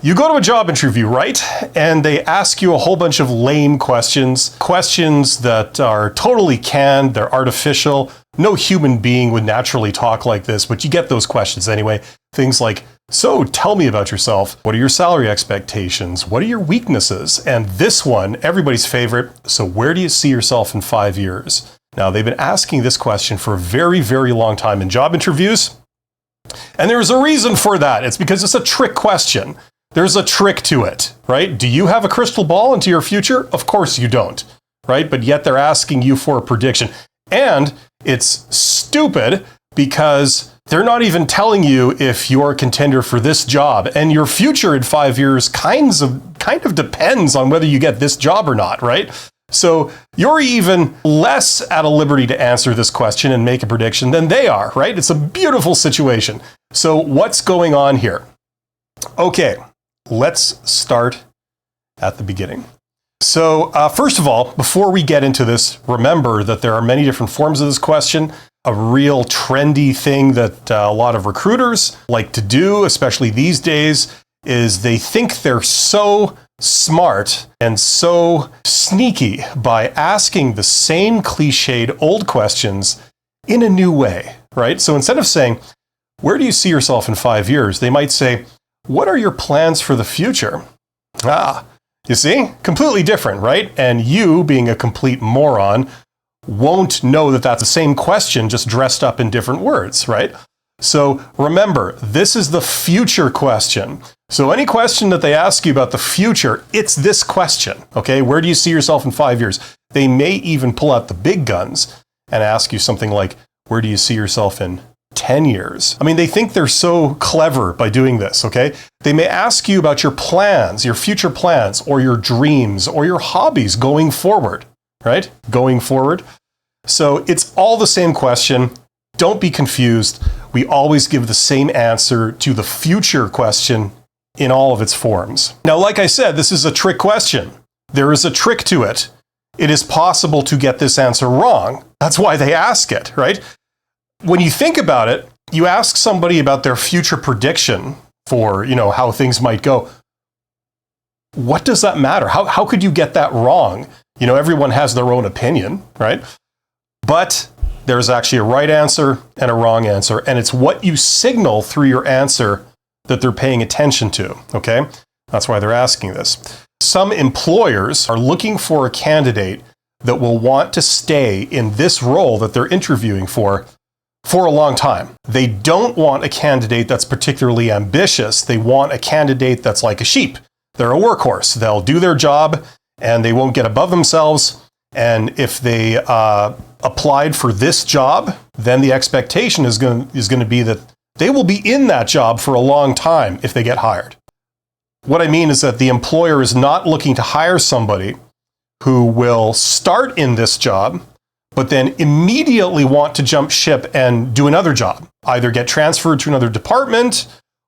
You go to a job interview, right? And they ask you a whole bunch of lame questions that are totally canned, they're artificial. No human being would naturally talk like this, but you get those questions anyway. Things like, so tell me about yourself. What are your salary expectations? What are your weaknesses? And this one, everybody's favorite. So where do you see yourself in 5 years? Now, they've been asking this question for a very, very long time in job interviews. And there's a reason for that. It's because it's a trick question. There's a trick to it, right? Do you have a crystal ball into your future? Of course you don't, right? But yet they're asking you for a prediction. And it's stupid because they're not even telling you if you're a contender for this job. And your future in 5 years kind of depends on whether you get this job or not, right? So you're even less at a liberty to answer this question and make a prediction than they are, right? It's a beautiful situation. So what's going on here? Okay. Let's start at the beginning. So first of all, before we get into this, remember that there are many different forms of this question. A real trendy thing that a lot of recruiters like to do, especially these days, is they think they're so smart and so sneaky by asking the same cliched old questions in a new way, right? So instead of saying, where do you see yourself in 5 years? They might say, what are your plans for the future? You see? Completely different, right? And you, being a complete moron, won't know that that's the same question, just dressed up in different words, right? So remember, this is the future question. So any question that they ask you about the future, it's this question, okay? Where do you see yourself in 5 years? They may even pull out the big guns and ask you something like, where do you see yourself in 10 years. I mean, they think they're so clever by doing this, okay? They may ask you about your plans, your future plans, or your dreams, or your hobbies going forward, right? Going forward. So it's all the same question. Don't be confused. We always give the same answer to the future question in all of its forms. Now, like I said, this is a trick question. There is a trick to it. It is possible to get this answer wrong. That's why they ask it, right? When you think about it, you ask somebody about their future prediction for, how things might go. What does that matter? How could you get that wrong? Everyone has their own opinion, right? But there's actually a right answer and a wrong answer, and it's what you signal through your answer that they're paying attention to, okay? That's why they're asking this. Some employers are looking for a candidate that will want to stay in this role that they're interviewing for a long time. They don't want a candidate that's particularly ambitious. They want a candidate that's like a sheep. They're a workhorse. They'll do their job and they won't get above themselves. And if they applied for this job, then the expectation is going to be that they will be in that job for a long time if they get hired. What I mean is that the employer is not looking to hire somebody who will start in this job but then immediately want to jump ship and do another job, either get transferred to another department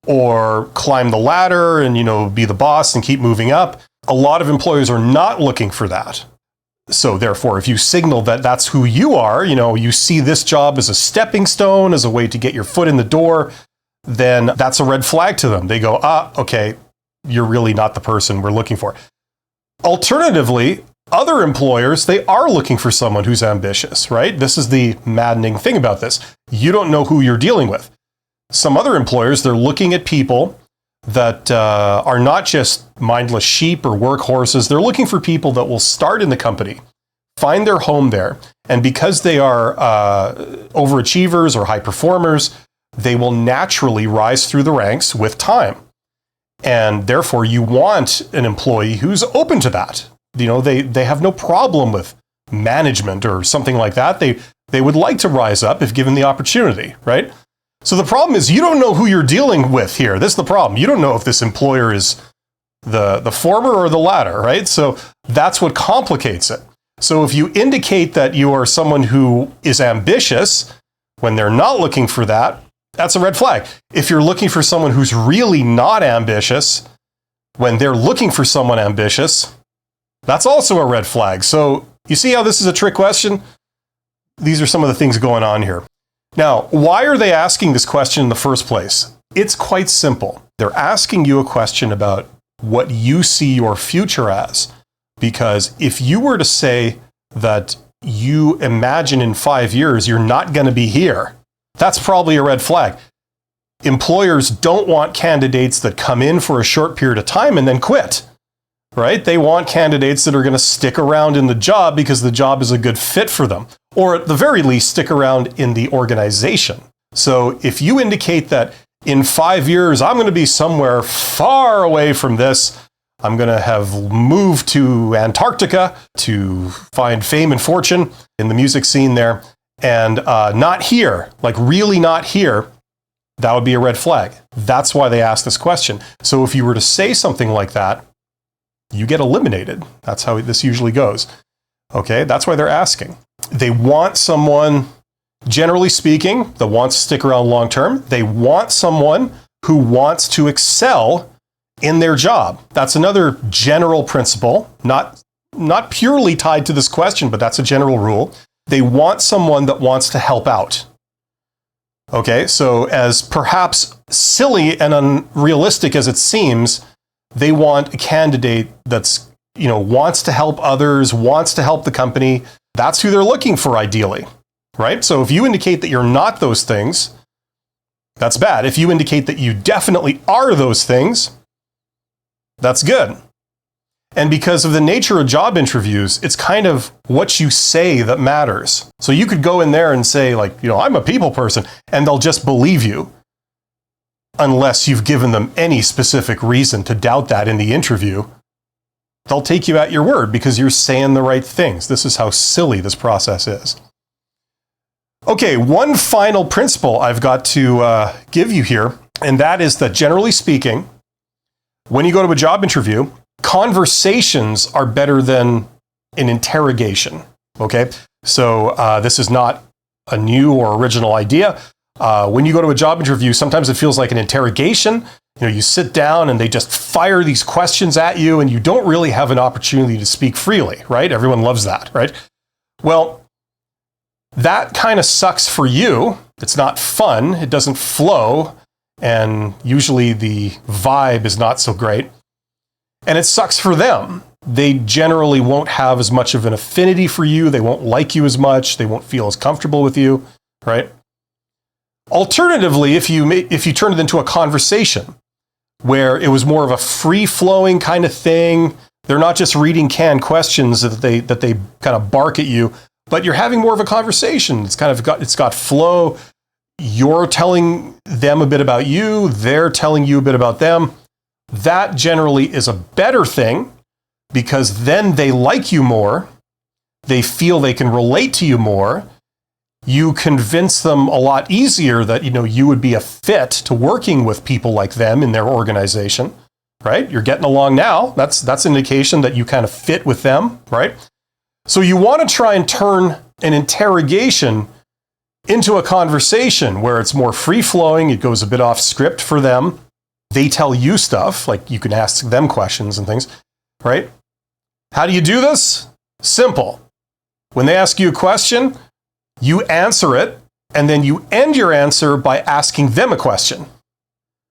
or climb the ladder and, be the boss and keep moving up. A lot of employers are not looking for that. So therefore, if you signal that that's who you are, you see this job as a stepping stone, as a way to get your foot in the door, then that's a red flag to them. They go, okay, you're really not the person we're looking for. Alternatively, other employers, they are looking for someone who's ambitious, right? This is the maddening thing about this. You don't know who you're dealing with. Some other employers, they're looking at people that are not just mindless sheep or workhorses. They're looking for people that will start in the company, find their home there, and because they are overachievers or high performers, they will naturally rise through the ranks with time. And therefore, you want an employee who's open to that. They have no problem with management or something like that. They would like to rise up if given the opportunity, right? So the problem is you don't know who you're dealing with here. This is the problem. You don't know if this employer is the former or the latter, right? So that's what complicates it. So if you indicate that you are someone who is ambitious when they're not looking for that, that's a red flag. If you're looking for someone who's really not ambitious when they're looking for someone ambitious, that's also a red flag. So you see how this is a trick question? These are some of the things going on here. Now, why are they asking this question in the first place? It's quite simple. They're asking you a question about what you see your future as. Because if you were to say that you imagine in 5 years you're not going to be here, that's probably a red flag. Employers don't want candidates that come in for a short period of time and then quit, right? They want candidates that are going to stick around in the job because the job is a good fit for them, or at the very least, stick around in the organization. So if you indicate that in 5 years, I'm going to be somewhere far away from this, I'm going to have moved to Antarctica to find fame and fortune in the music scene there, and not here, like really not here, that would be a red flag. That's why they ask this question. So if you were to say something like that, you get eliminated. That's how this usually goes. Okay, that's why they're asking. They want someone, generally speaking, that wants to stick around long term. They want someone who wants to excel in their job. That's another general principle, not purely tied to this question, but that's a general rule. They want someone that wants to help out. Okay, so as perhaps silly and unrealistic as it seems, they want a candidate that's, wants to help others, wants to help the company. That's who they're looking for ideally, right? So if you indicate that you're not those things, that's bad. If you indicate that you definitely are those things, that's good. And because of the nature of job interviews, it's kind of what you say that matters. So you could go in there and say, like, I'm a people person, and they'll just believe you unless you've given them any specific reason to doubt that in the interview. They'll take you at your word because you're saying the right things. This is how silly this process is. Okay, one final principle I've got to give you here, and that is that generally speaking, when you go to a job interview, conversations are better than an interrogation, okay? So this is not a new or original idea. When you go to a job interview, sometimes it feels like an interrogation. You sit down and they just fire these questions at you and you don't really have an opportunity to speak freely, right? Everyone loves that, right? Well, that kind of sucks for you. It's not fun. It doesn't flow. And usually the vibe is not so great. And it sucks for them. They generally won't have as much of an affinity for you. They won't like you as much. They won't feel as comfortable with you, right? Alternatively, if you turn it into a conversation where it was more of a free-flowing kind of thing, they're not just reading canned questions that they kind of bark at you, but you're having more of a conversation. It's got flow. You're telling them a bit about you. They're telling you a bit about them. That generally is a better thing because then they like you more. They feel they can relate to you more. You convince them a lot easier that, you would be a fit to working with people like them in their organization, right? You're getting along now. That's an indication that you kind of fit with them, right? So you want to try and turn an interrogation into a conversation where it's more free-flowing. It goes a bit off script for them. They tell you stuff, like you can ask them questions and things, right? How do you do this? Simple. When they ask you a question, you answer it, and then you end your answer by asking them a question.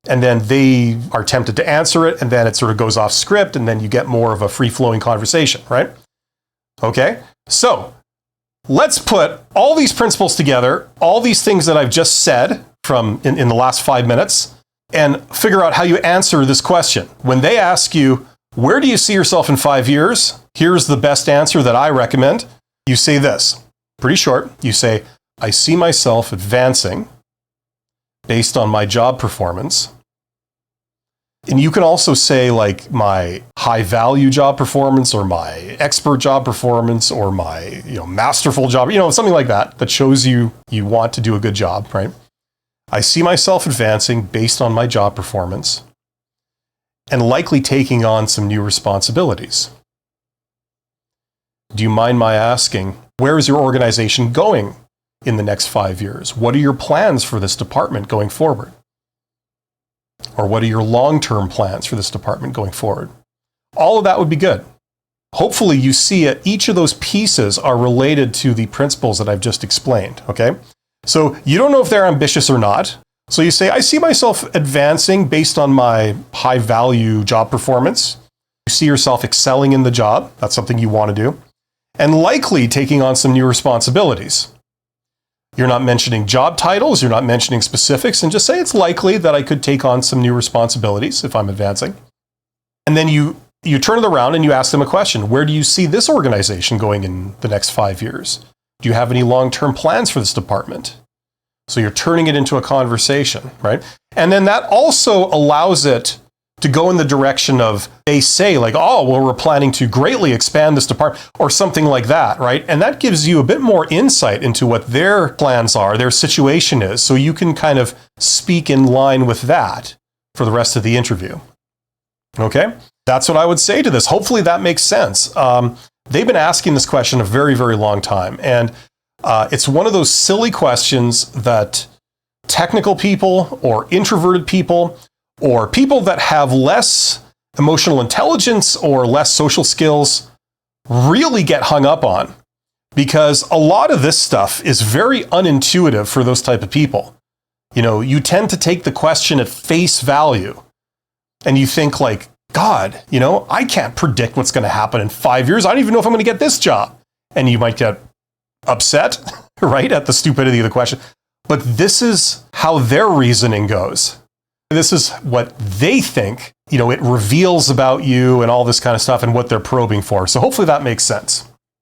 And then they are tempted to answer it, and then it sort of goes off script, and then you get more of a free-flowing conversation, right? Okay, so let's put all these principles together, all these things that I've just said in the last 5 minutes, and figure out how you answer this question. When they ask you, where do you see yourself in 5 years? Here's the best answer that I recommend. You say this, pretty short. You say, I see myself advancing based on my job performance. And you can also say like my high value job performance or my expert job performance or my masterful job, something like that shows you want to do a good job, right? I see myself advancing based on my job performance and likely taking on some new responsibilities. Do you mind my asking, where is your organization going in the next 5 years? What are your plans for this department going forward? Or what are your long-term plans for this department going forward? All of that would be good. Hopefully you see it, each of those pieces are related to the principles that I've just explained, okay? So you don't know if they're ambitious or not, So you say, I see myself advancing based on my high value job performance. You see yourself excelling in the job. That's something you want to do. And likely taking on some new responsibilities. You're not mentioning job titles, you're not mentioning specifics, and just say it's likely that I could take on some new responsibilities if I'm advancing. And then you turn it around and you ask them a question. Where do you see this organization going in the next 5 years? Do you have any long-term plans for this department? So you're turning it into a conversation, right? And then that also allows it to go in the direction of, they say like, oh, well, we're planning to greatly expand this department or something like that, right? And that gives you a bit more insight into what their plans are, their situation is. So you can kind of speak in line with that for the rest of the interview. Okay? That's what I would say to this. Hopefully that makes sense. They've been asking this question a very, very long time. And it's one of those silly questions that technical people or introverted people or people that have less emotional intelligence or less social skills really get hung up on, because a lot of this stuff is very unintuitive for those type of people. You know, you tend to take the question at face value and you think like, God, you know, I can't predict what's going to happen in 5 years. I don't even know if I'm going to get this job. And you might get upset, right, at the stupidity of the question. But this is how their reasoning goes. This is what they think, you know, it reveals about you and all this kind of stuff and what they're probing for. So hopefully that makes sense.